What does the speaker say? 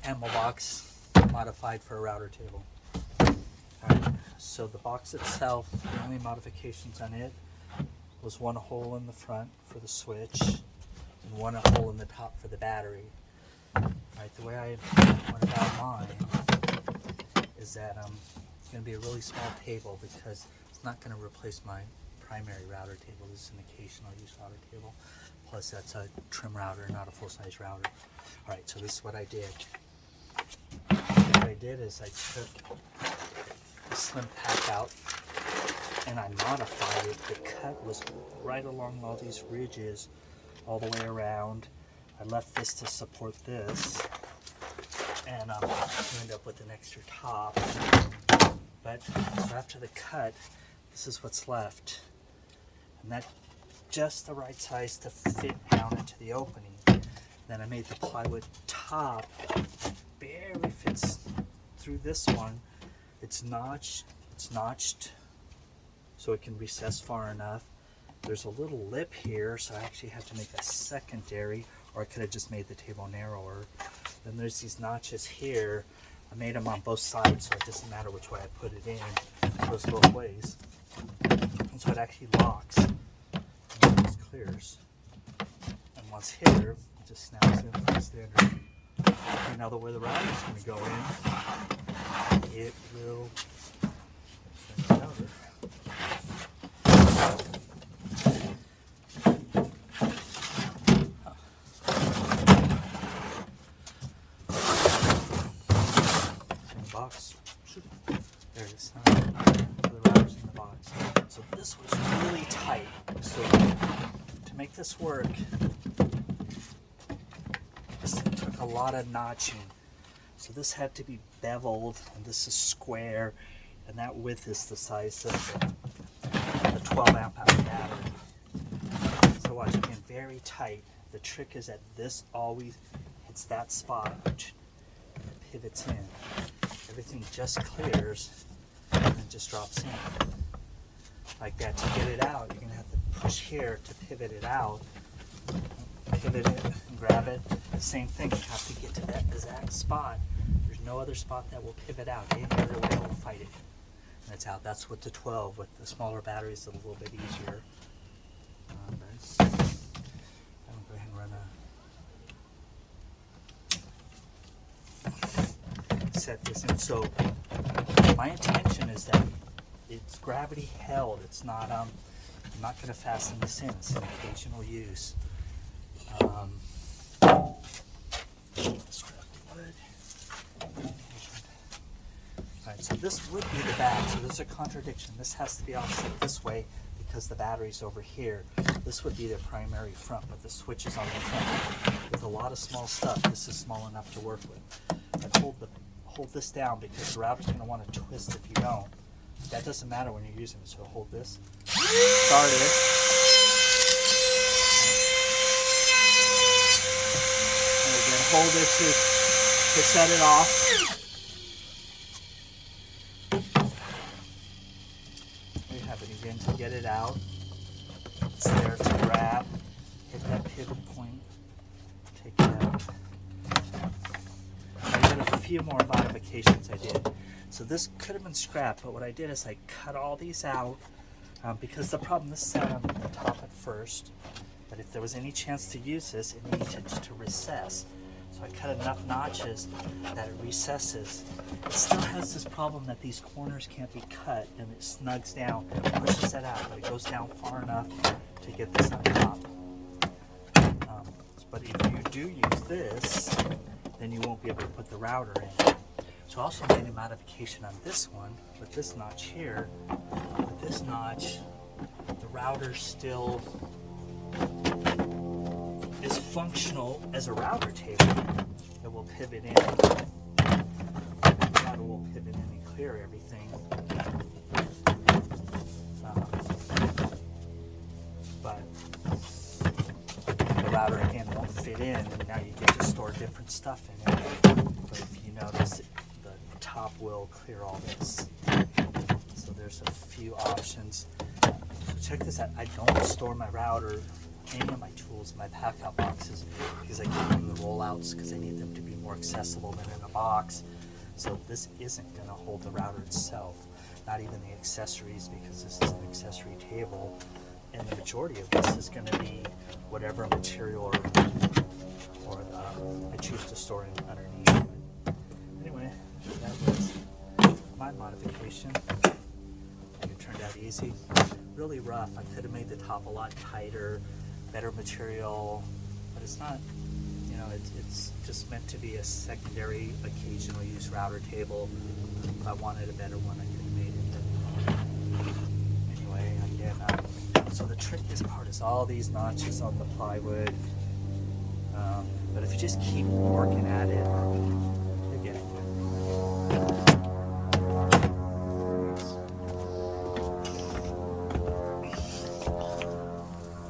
ammo box modified for a router table. Alright, so the box itself, the only modifications on it was one hole in the front for the switch and one hole in the top for the battery. Alright, the way I went about mine is that it's going to be a really small table because it's not going to replace my primary router table. This is an occasional use router table. Plus that's a trim router, not a full-size router. Alright, so this is what I did. What I did is I took the slim pack out and I modified it. The cut was right along all these ridges all the way around. I left this to support this, and you end up with an extra top. But so after the cut, this is what's left, and that's just the right size to fit down into the opening. Then I made the plywood top, barely fits through this one. It's notched so it can recess far enough. There's a little lip here, so I actually have to make a secondary, or I could have just made the table narrower. Then there's these notches here. I made them on both sides, so it doesn't matter which way I put it in. It goes both ways. And so it actually locks and it just clears. And once here, it just snaps in like standard. Okay, now where the router is going to go in, it will router. Box. There it is. The router's in the box. So this was really tight. So to make this work, this took a lot of notching. So this had to be beveled, and this is square, and that width is the size of the 12 amp hour battery. So watch, again, very tight. The trick is that this always hits that spot, which pivots in. Everything just clears and then just drops in like that. To get it out, you're going to have to push here to pivot it out, pivot it and grab it. The same thing, you have to get to that exact spot. There's no other spot that will pivot out. Any other way will fight it, and it's out. That's what the 12 with the smaller batteries is a little bit easier. I'm going to go ahead and run set this in. So my intention is that it's gravity held. It's not I'm not going to fasten this in. It's an occasional use. Scrap wood. Alright, so this would be the back. So there's a contradiction. This has to be offset this way because the battery's over here. This would be the primary front, but the switch is on the front. With a lot of small stuff, this is small enough to work with. But hold this down because the router's going to want to twist if you don't. That doesn't matter when you're using it, so hold this. Start it. And again, hold it to set it off. There you have it again, to get it out. It's there to grab, hit that pivot point, take it out. A few more modifications I did. So this could have been scrapped, but what I did is I cut all these out because the problem, this sat on the top at first, but if there was any chance to use this, it needed to recess. So I cut enough notches that it recesses. It still has this problem that these corners can't be cut and it snugs down, pushes that out, but it goes down far enough to get this on top. But if you do use this, then you won't be able to put the router in. So I also made a modification on this one with this notch here. With this notch, the router still is functional as a router table. It will pivot in. The router will pivot in and clear everything. But the router again won't fit in, and now you get to store different stuff in it. But if you notice, the top will clear all this. So there's a few options. So check this out. I don't store my router, any of my tools, in my pack out boxes because I give them the rollouts because I need them to be more more accessible than in a box. So this isn't going to hold the router itself, not even the accessories, because this is an accessory table. And the majority of this is going to be whatever material or I choose to store in underneath. Anyway, that was my modification. I think it turned out easy. Really rough. I could have made the top a lot tighter, better material, but it's not. You know, it's just meant to be a secondary, occasional use router table. If I wanted a better one, I could have made it. But anyway, again, so the trickiest part is all these notches on the plywood. But if you just keep working at it,